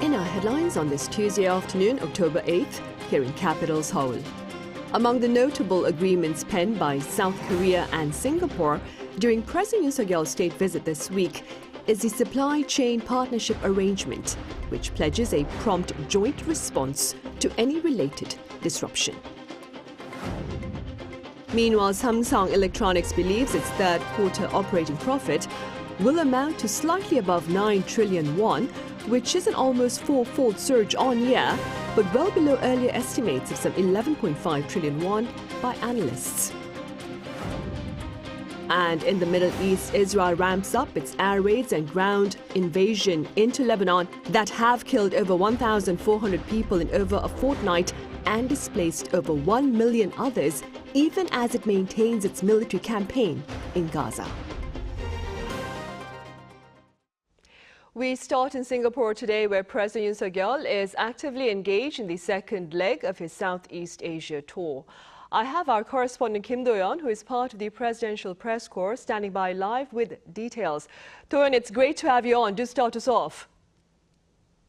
In our headlines on this Tuesday afternoon, October 8th, here in capital's Hangul. Among the notable agreements penned by South Korea and Singapore during President Yoon Suk-yeol's state visit this week is the Supply Chain Partnership Arrangement, which pledges a prompt joint response to any related disruption. Meanwhile, Samsung Electronics believes its third quarter operating profit will amount to slightly above 9 trillion won, which is an almost four-fold surge on year, but well below earlier estimates of some 11.5 trillion won by analysts. And in the Middle East, Israel ramps up its air raids and ground invasion into Lebanon that have killed over 1,400 people in over a fortnight and displaced over 1 million others, even as it maintains its military campaign in Gaza. We start in Singapore today, where President Yoon Suk-yeol is actively engaged in the second leg of his Southeast Asia tour. I have our correspondent Kim Do-yeon, who is part of the Presidential Press Corps, standing by live with details. Do-yeon, it's great to have you on. Do start us off.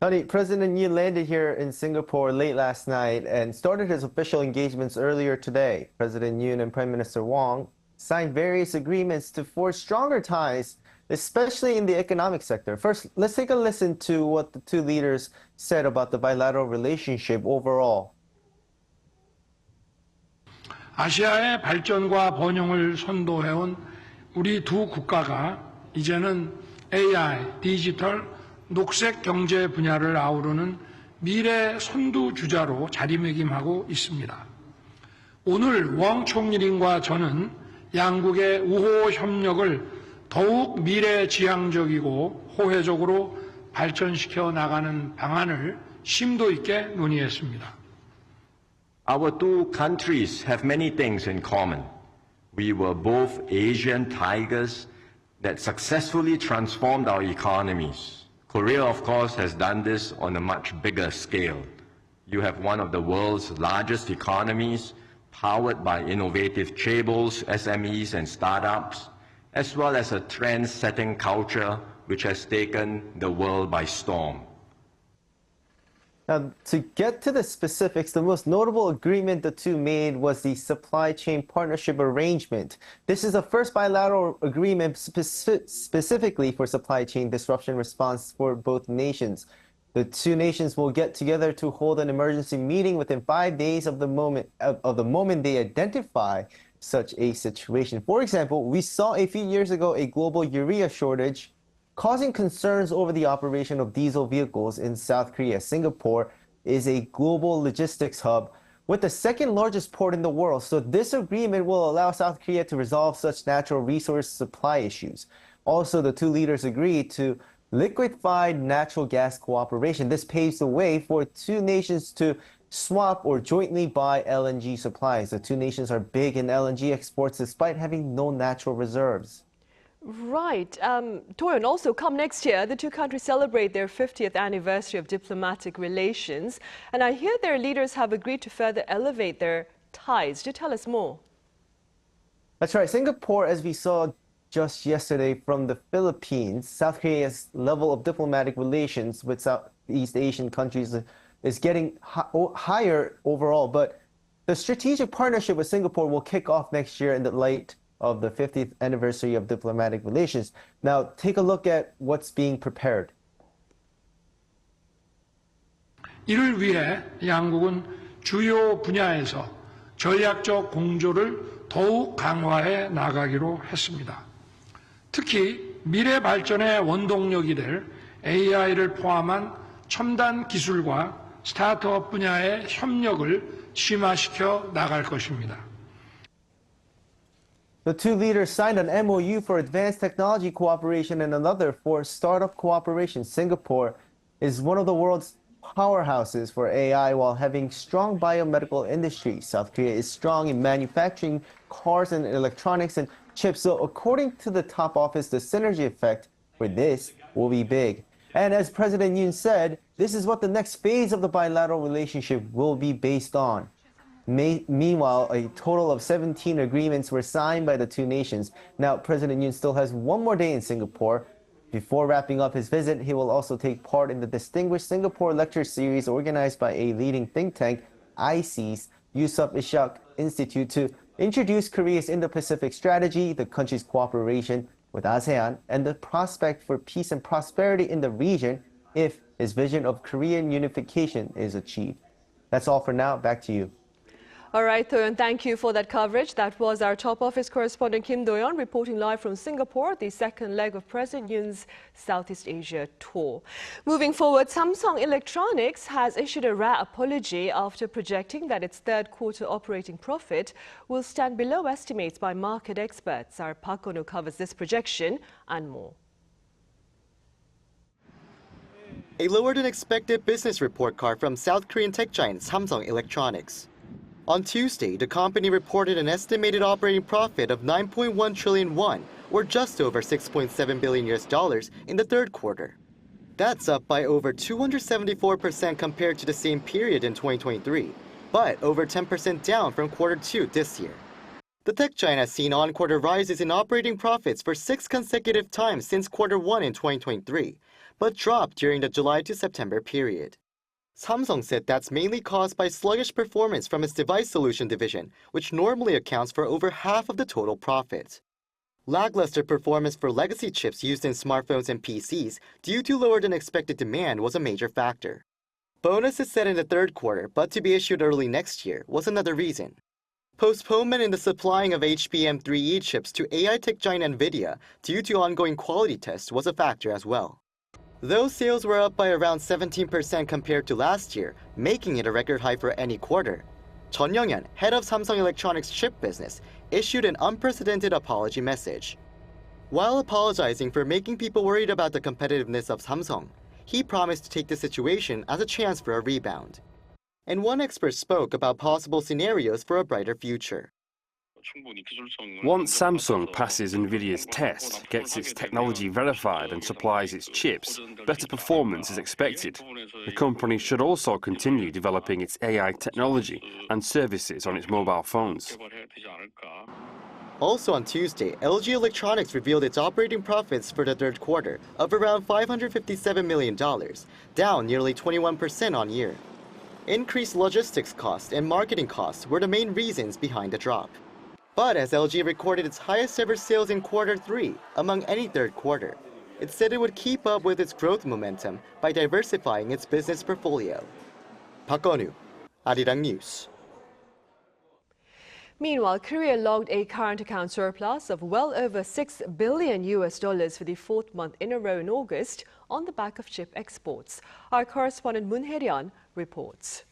Honey, President Yoon landed here in Singapore late last night and started his official engagements earlier today. President Yoon and Prime Minister Wang signed various agreements to forge stronger ties, especially in the economic sector. First, let's take a listen to what the two leaders said about the bilateral relationship overall. 아시아의 발전과 번영을 선도해온 우리 두 국가가 이제는 AI, 디지털, 녹색 경제 분야를 아우르는 미래 선두주자로 자리매김하고 있습니다. 오늘 왕 총리님과 저는 양국의 우호 협력을 더욱 미래지향적이고 호혜적으로 발전시켜 나가는 방안을 심도 있게 논의했습니다. Our two countries have many things in common. We were both Asian tigers that successfully transformed our economies. Korea, of course, has done this on a much bigger scale. You have one of the world's largest economies, powered by innovative chaebols, SMEs, and startups, as well as a trend-setting culture which has taken the world by storm. Now, to get to the specifics, the most notable agreement the two made was the Supply Chain Partnership Arrangement. This is the first bilateral agreement specifically for supply chain disruption response for both nations. The two nations will get together to hold an emergency meeting within 5 days of the moment they identify such a situation. For example, we saw a few years ago a global urea shortage causing concerns over the operation of diesel vehicles in South Korea. Singapore is a global logistics hub with the second largest port in the world. So this agreement will allow South Korea to resolve such natural resource supply issues. Also, the two leaders agreed to liquefied natural gas cooperation. This paves the way for two nations to swap or jointly buy LNG supplies. The two nations are big in LNG exports despite having no natural reserves. Right. Do-yeon, also come next year, the two countries celebrate their 50th anniversary of diplomatic relations. And I hear their leaders have agreed to further elevate their ties. Do tell us more. That's right. Singapore, as we saw just yesterday from the Philippines, South Korea's level of diplomatic relations with Southeast Asian countries is getting higher overall. But the strategic partnership with Singapore will kick off next year in the light of the 50th anniversary of diplomatic relations. Now, take a look at what's being prepared. 이를 위해 양국은 주요 분야에서 전략적 공조를 더욱 강화해 나가기로 했습니다. 특히 미래 발전의 원동력이 될 AI를 포함한 첨단 기술과 스타트업 분야의 협력을 심화시켜 나갈 것입니다. The two leaders signed an MOU for advanced technology cooperation and another for startup cooperation. Singapore is one of the world's powerhouses for AI while having strong biomedical industry. South Korea is strong in manufacturing cars and electronics and chips. So according to the top office, the synergy effect for this will be big. And as President Yoon said, this is what the next phase of the bilateral relationship will be based on. Meanwhile, a total of 17 agreements were signed by the two nations. Now, President Yoon still has one more day in Singapore Before wrapping up his visit, he will also take part in the Distinguished Singapore Lecture Series organized by a leading think tank, IC's Yusof Ishak Institute, to introduce Korea's Indo-Pacific strategy, the country's cooperation with ASEAN, and the prospect for peace and prosperity in the region if his vision of Korean unification is achieved. That's all for now. Back to you. All right, Thoyon, thank you for that coverage. That was our top office correspondent Kim Do-yeon reporting live from Singapore, the second leg of President Yoon's Southeast Asia tour. Moving forward, Samsung Electronics has issued a rare apology after projecting that its third quarter operating profit will stand below estimates by market experts. Our Park Eun-woo covers this projection and more. A lower-than-expected business report card from South Korean tech giant Samsung Electronics. On Tuesday, the company reported an estimated operating profit of 9.1 trillion won, or just over $6.7 billion in the third quarter. That's up by over 274% compared to the same period in 2023, but over 10% down from quarter 2 this year. The tech giant has seen on-quarter rises in operating profits for 6 consecutive times since quarter 1 in 2023, but dropped during the July to September period. Samsung said that's mainly caused by sluggish performance from its device solution division, which normally accounts for over half of the total profit. Lackluster performance for legacy chips used in smartphones and PCs due to lower-than-expected demand was a major factor. Bonuses set in the third quarter, but to be issued early next year, was another reason. Postponement in the supplying of HBM3E chips to AI tech giant NVIDIA due to ongoing quality tests was a factor as well. Though sales were up by around 17% compared to last year, making it a record high for any quarter, Jeon Young-hyun, head of Samsung Electronics chip business, issued an unprecedented apology message. While apologizing for making people worried about the competitiveness of Samsung, he promised to take the situation as a chance for a rebound. And one expert spoke about possible scenarios for a brighter future. Once Samsung passes NVIDIA's test, gets its technology verified and supplies its chips, better performance is expected. The company should also continue developing its AI technology and services on its mobile phones. Also on Tuesday, LG Electronics revealed its operating profits for the third quarter of around $557 million, down nearly 21% on year. Increased logistics costs and marketing costs were the main reasons behind the drop. But as LG recorded its highest ever sales in quarter 3 among any third quarter, it said it would keep up with its growth momentum by diversifying its business portfolio. Park Eun-woo, Arirang News. Meanwhile, Korea logged a current account surplus of well over $6 billion for the fourth month in a row in August on the back of chip exports. Our correspondent Moon Hae-ryun reports.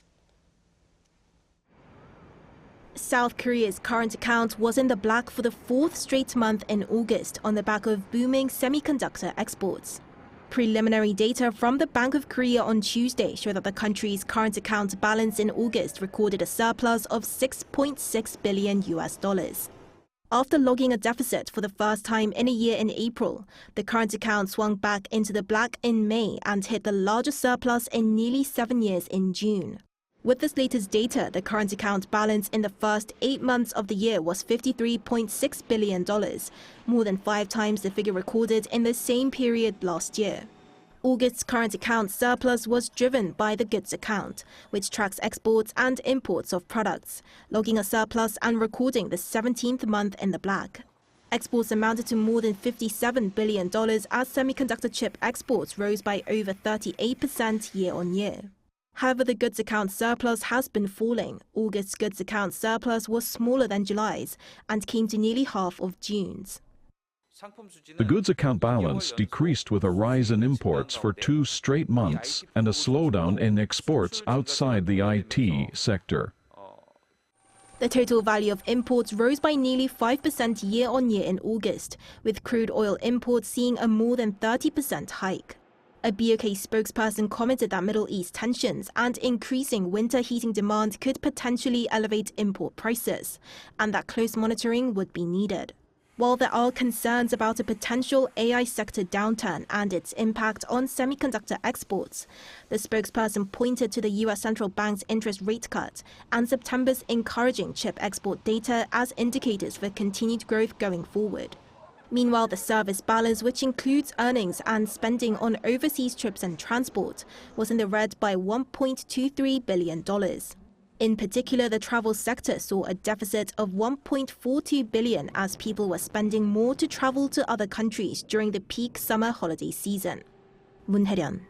South Korea's current account was in the black for the fourth straight month in August on the back of booming semiconductor exports. Preliminary data from the Bank of Korea on Tuesday show that the country's current account balance in August recorded a surplus of $6.6 billion. After logging a deficit for the first time in a year in April, the current account swung back into the black in May and hit the largest surplus in nearly 7 years in June. With this latest data, the current account balance in the first 8 months of the year was $53.6 billion, more than 5 times the figure recorded in the same period last year. August's current account surplus was driven by the goods account, which tracks exports and imports of products, logging a surplus and recording the 17th month in the black. Exports amounted to more than $57 billion as semiconductor chip exports rose by over 38% year-on-year. However, the goods account surplus has been falling. August's goods account surplus was smaller than July's and came to nearly half of June's. The goods account balance decreased with a rise in imports for 2 straight months and a slowdown in exports outside the IT sector. The total value of imports rose by nearly 5% year-on-year in August, with crude oil imports seeing a more than 30% hike. A BOK spokesperson commented that Middle East tensions and increasing winter heating demand could potentially elevate import prices, and that close monitoring would be needed. While there are concerns about a potential AI sector downturn and its impact on semiconductor exports, the spokesperson pointed to the US Central Bank's interest rate cut and September's encouraging chip export data as indicators for continued growth going forward. Meanwhile, the service balance, which includes earnings and spending on overseas trips and transport, was in the red by $1.23 billion. In particular, the travel sector saw a deficit of $1.42 billion as people were spending more to travel to other countries during the peak summer holiday season. 문혜련,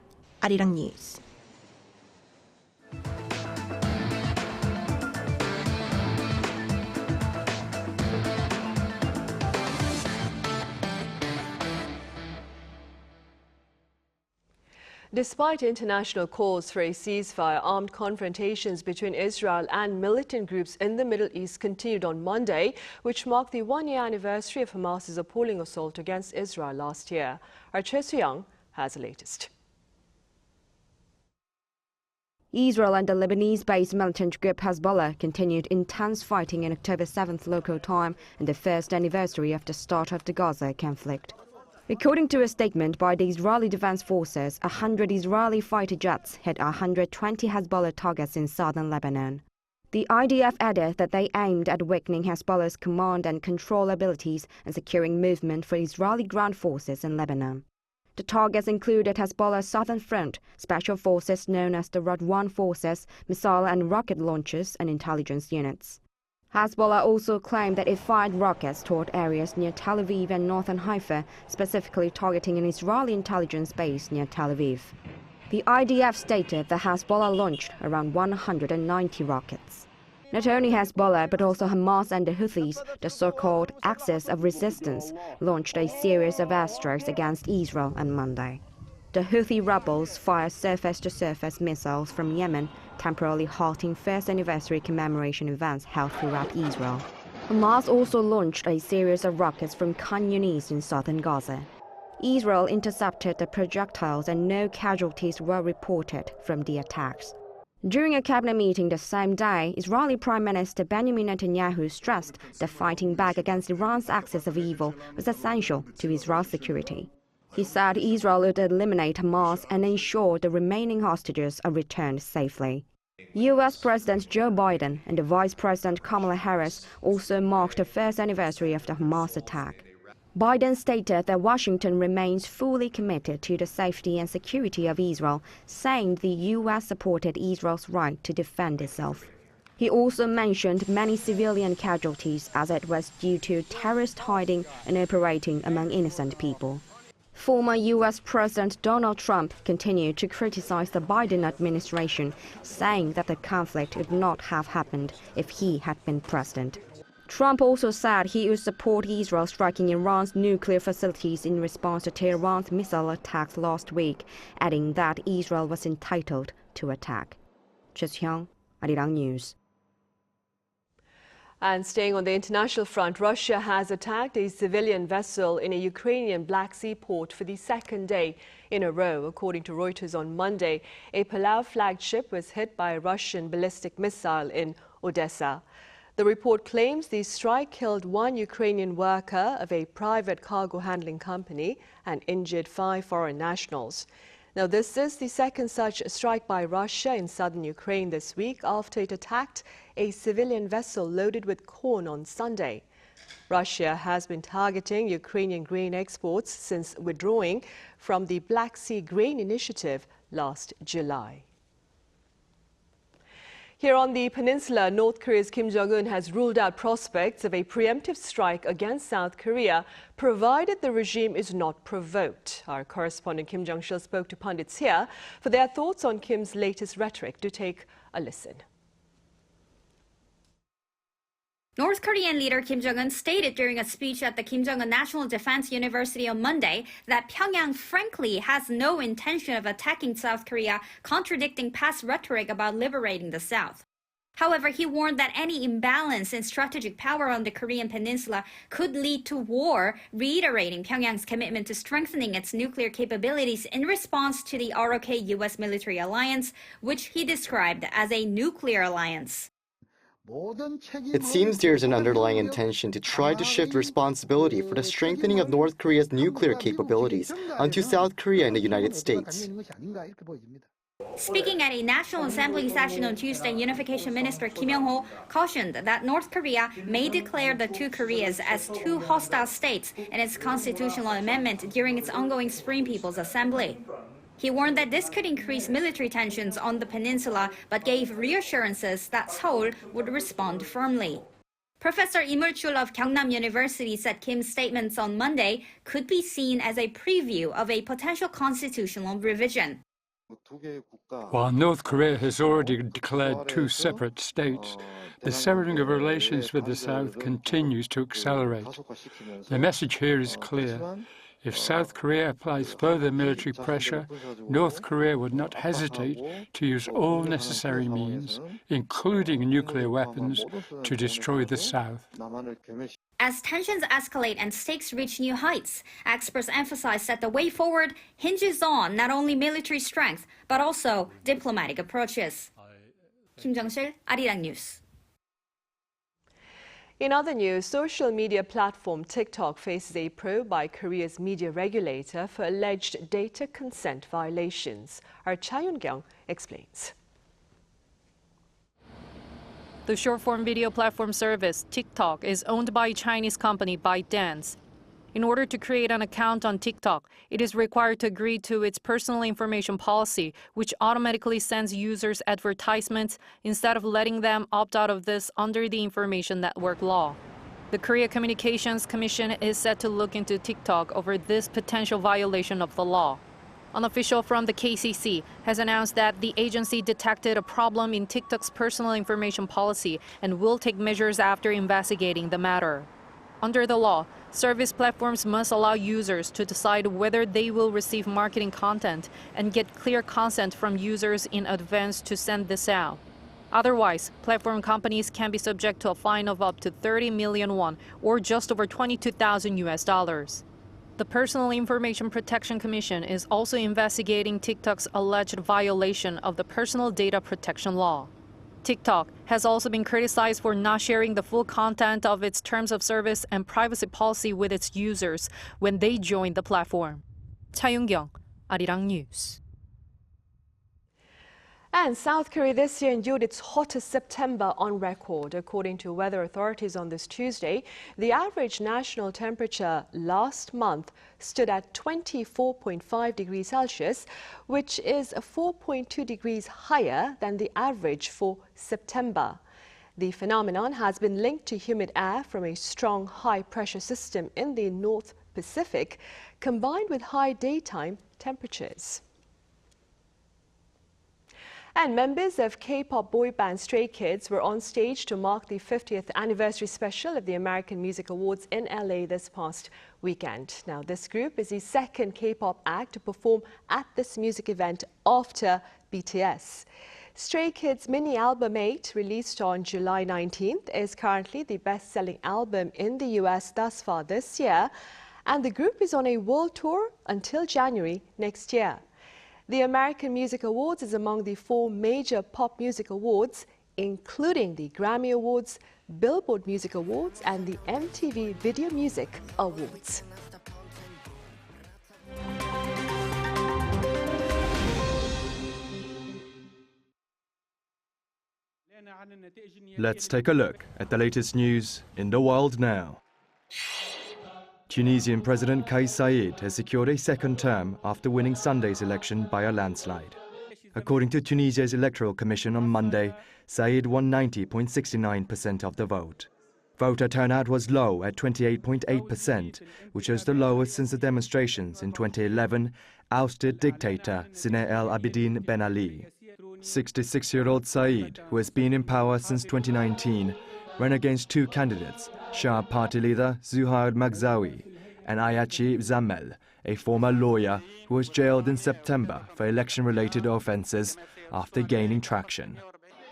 Arirang News. Despite international calls for a ceasefire, armed confrontations between Israel and militant groups in the Middle East continued on Monday, which marked the one-year anniversary of Hamas's appalling assault against Israel last year. Our Jeju has the latest. Israel and the Lebanese-based militant group Hezbollah continued intense fighting on October 7th local time and the first anniversary of the start of the Gaza conflict. According to a statement by the Israeli Defense Forces, 100 Israeli fighter jets hit 120 Hezbollah targets in southern Lebanon. The IDF added that they aimed at weakening Hezbollah's command and control abilities and securing movement for Israeli ground forces in Lebanon. The targets included Hezbollah's southern front, special forces known as the Radwan forces, missile and rocket launchers, and intelligence units. Hezbollah also claimed that it fired rockets toward areas near Tel Aviv and northern Haifa, specifically targeting an Israeli intelligence base near Tel Aviv. The IDF stated that Hezbollah launched around 190 rockets. Not only Hezbollah, but also Hamas and the Houthis, the so-called Axis of Resistance, launched a series of airstrikes against Israel on Monday. The Houthi rebels fired surface-to-surface missiles from Yemen, temporarily halting first anniversary commemoration events held throughout Israel. Hamas also launched a series of rockets from Khan Yunis in southern Gaza. Israel intercepted the projectiles and no casualties were reported from the attacks. During a cabinet meeting the same day, Israeli Prime Minister Benjamin Netanyahu stressed that fighting back against Iran's axis of evil was essential to Israel's security. He said Israel would eliminate Hamas and ensure the remaining hostages are returned safely. U.S. President Joe Biden and the Vice President Kamala Harris also marked the first anniversary of the Hamas attack. Biden stated that Washington remains fully committed to the safety and security of Israel, saying the U.S. supported Israel's right to defend itself. He also mentioned many civilian casualties as it was due to terrorist hiding and operating among innocent people. Former U.S. President Donald Trump continued to criticize the Biden administration, saying that the conflict would not have happened if he had been president. Trump also said he would support Israel striking Iran's nuclear facilities in response to Tehran's missile attacks last week, adding that Israel was entitled to attack. Jeju, Arirang News. And staying on the international front, Russia has attacked a civilian vessel in a Ukrainian Black Sea port for the second day in a row. According to Reuters on Monday, a Palau-flagged ship was hit by a Russian ballistic missile in Odesa. The report claims the strike killed one Ukrainian worker of a private cargo handling company and injured 5 foreign nationals. Now, this is the second such strike by Russia in southern Ukraine this week after it attacked a civilian vessel loaded with corn on Sunday. Russia has been targeting Ukrainian grain exports since withdrawing from the Black Sea Grain Initiative last July. Here on the peninsula, North Korea's Kim Jong-un has ruled out prospects of a preemptive strike against South Korea, provided the regime is not provoked. Our correspondent Kim Jong-shil spoke to pundits here for their thoughts on Kim's latest rhetoric. Do take a listen. North Korean leader Kim Jong-un stated during a speech at the Kim Jong-un National Defense University on Monday that Pyongyang frankly has no intention of attacking South Korea, contradicting past rhetoric about liberating the South. However, he warned that any imbalance in strategic power on the Korean peninsula could lead to war, reiterating Pyongyang's commitment to strengthening its nuclear capabilities in response to the ROK-US military alliance, which he described as a nuclear alliance. It seems there's an underlying intention to try to shift responsibility for the strengthening of North Korea's nuclear capabilities onto South Korea and the United States. Speaking at a National Assembly session on Tuesday, Unification Minister Kim Jong-un cautioned that North Korea may declare the two Koreas as two hostile states in its constitutional amendment during its ongoing Supreme People's Assembly. He warned that this could increase military tensions on the peninsula, but gave reassurances that Seoul would respond firmly. Professor Lee Mul-chul of Gyeongnam University said Kim's statements on Monday could be seen as a preview of a potential constitutional revision. While North Korea has already declared two separate states, the severing of relations with the South continues to accelerate. The message here is clear. If South Korea applies further military pressure, North Korea would not hesitate to use all necessary means, including nuclear weapons, to destroy the South. As tensions escalate and stakes reach new heights, experts emphasize that the way forward hinges on not only military strength, but also diplomatic approaches. Kim Jong-sil, Arirang News. In other news, social media platform TikTok faces a probe by Korea's media regulator for alleged data consent violations. Our Cha Yoon-kyung explains. The short-form video platform service, TikTok, is owned by Chinese company ByteDance. In order to create an account on TikTok, it is required to agree to its personal information policy, which automatically sends users advertisements instead of letting them opt out of this under the Information Network law. The Korea Communications Commission is set to look into TikTok over this potential violation of the law. An official from the KCC has announced that the agency detected a problem in TikTok's personal information policy and will take measures after investigating the matter. Under the law, service platforms must allow users to decide whether they will receive marketing content and get clear consent from users in advance to send this out. Otherwise, platform companies can be subject to a fine of up to 30 million won, or just over $22,000. The Personal Information Protection Commission is also investigating TikTok's alleged violation of the Personal Data Protection Law. TikTok has also been criticized for not sharing the full content of its terms of service and privacy policy with its users when they join the platform. Cha Yoon-kyung, Arirang News. And South Korea this year endured its hottest September on record. According to weather authorities on this Tuesday, the average national temperature last month stood at 24.5 degrees Celsius, which is 4.2 degrees higher than the average for September. The phenomenon has been linked to humid air from a strong high-pressure system in the North Pacific, combined with high daytime temperatures. And members of K-pop boy band Stray Kids were on stage to mark the 50th anniversary special of the American Music Awards in LA this past weekend. Now, this group is the second K-pop act to perform at this music event after BTS. Stray Kids' mini album 8, released on July 19th, is currently the best-selling album in the US thus far this year, and the group is on a world tour until January next year. The American Music Awards is among the 4 major pop music awards, including the Grammy Awards, Billboard Music Awards, and the MTV Video Music Awards. Let's take a look at the latest news in the world now. Tunisian President Kais Saied has secured a second term after winning Sunday's election by a landslide. According to Tunisia's Electoral Commission on Monday, Saied won 90.69% of the vote. Voter turnout was low at 28.8%, which is the lowest since the demonstrations in 2011 ousted dictator Zine El Abidine Ben Ali. 66-year-old Saied, who has been in power since 2019, ran against 2 candidates, Shah party leader Zuhair Magzawi and Ayachi Zamel, a former lawyer who was jailed in September for election-related offences after gaining traction.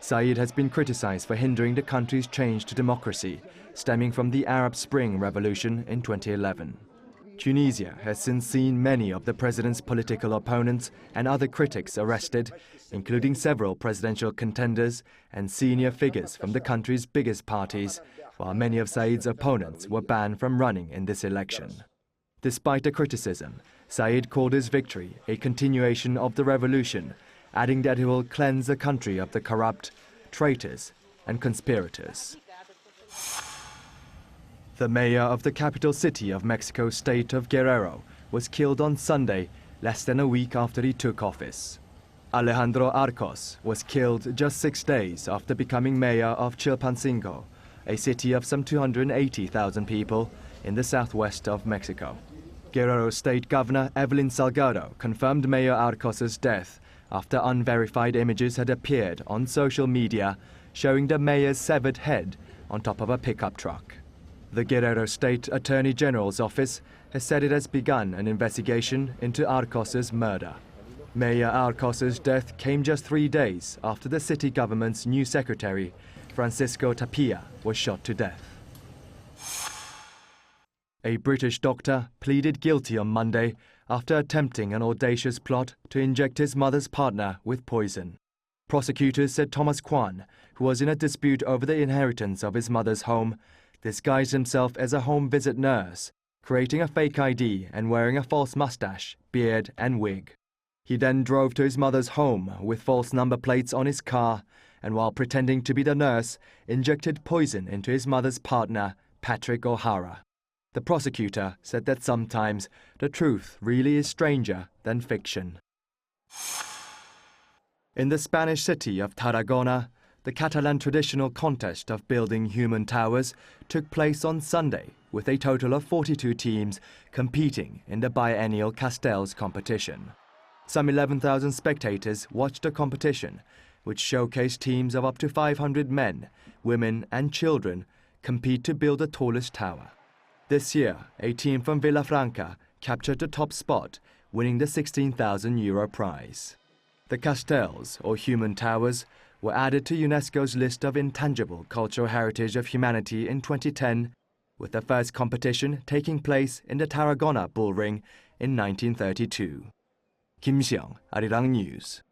Saied has been criticized for hindering the country's change to democracy, stemming from the Arab Spring Revolution in 2011. Tunisia has since seen many of the president's political opponents and other critics arrested, including several presidential contenders and senior figures from the country's biggest parties, while many of Saied's opponents were banned from running in this election. Despite the criticism, Saied called his victory a continuation of the revolution adding that he will cleanse the country of the corrupt, traitors, and conspirators. The mayor of the capital city of Mexico's state of Guerrero was killed on Sunday, less than a week after he took office. Alejandro Arcos was killed just 6 days after becoming mayor of Chilpancingo, a city of some 280,000 people in the southwest of Mexico. Guerrero State Governor Evelyn Salgado confirmed Mayor Arcos's death after unverified images had appeared on social media showing the mayor's severed head on top of a pickup truck. The Guerrero State Attorney General's office has said it has begun an investigation into Arcos's murder. Mayor Arcos's death came just 3 days after the city government's new secretary, Francisco Tapia, was shot to death. A British doctor pleaded guilty on Monday after attempting an audacious plot to inject his mother's partner with poison. Prosecutors said Thomas Kwan, who was in a dispute over the inheritance of his mother's home, disguised himself as a home visit nurse, creating a fake ID and wearing a false mustache, beard and wig. He then drove to his mother's home with false number plates on his car and, while pretending to be the nurse, injected poison into his mother's partner, Patrick O'Hara. The prosecutor said that sometimes the truth really is stranger than fiction. In the Spanish city of Tarragona, the Catalan traditional contest of building human towers took place on Sunday, with a total of 42 teams competing in the biennial Castells competition. Some 11,000 spectators watched the competition, which showcased teams of up to 500 men, women and children compete to build the tallest tower. This year, a team from Villafranca captured the top spot, winning the €16,000 prize. The Castells, or human towers, were added to UNESCO's list of intangible cultural heritage of humanity in 2010, with the first competition taking place in the Tarragona Bull Ring in 1932. Kim Jong-un, Arirang News.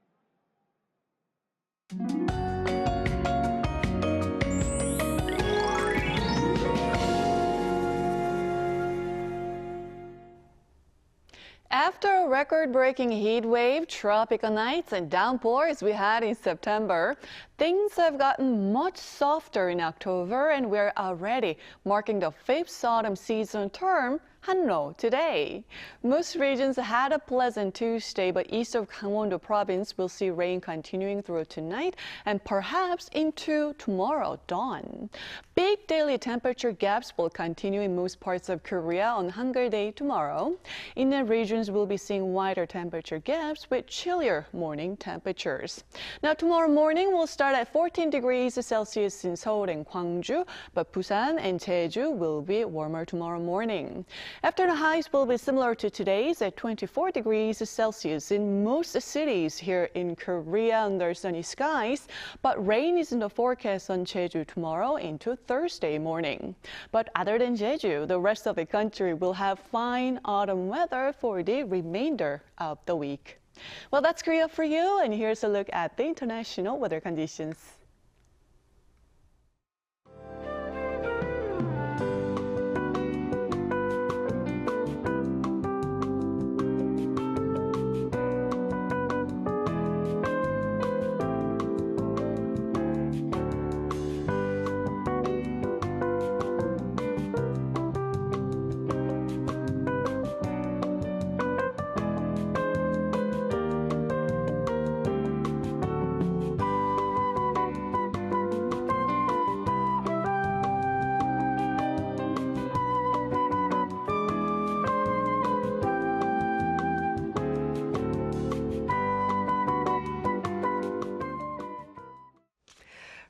After a record-breaking heat wave, tropical nights, and downpours we had in September, things have gotten much softer in October, and we're already marking the 5th autumn season term, Hangul, today. Most regions had a pleasant Tuesday, but east of Gangwon-do province will see rain continuing through tonight and perhaps into tomorrow dawn. Big daily temperature gaps will continue in most parts of Korea on Hangul Day tomorrow. Inland regions will be seeing wider temperature gaps with chillier morning temperatures. Now tomorrow morning will start at 14 degrees Celsius in Seoul and Gwangju, but Busan and Jeju will be warmer tomorrow morning. After the highs will be similar to today's at 24 degrees Celsius in most cities here in Korea under sunny skies, but rain is in the forecast on Jeju tomorrow into Thursday morning. But other than Jeju, the rest of the country will have fine autumn weather for the remainder of the week. Well, that's Korea for you, and here's a look at the international weather conditions.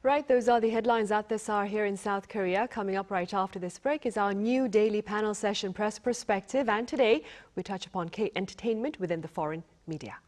Right, those are the headlines at this hour here in South Korea. Coming up right after this break is our new daily panel session, Press Perspective. And today, we touch upon K-entertainment within the foreign media.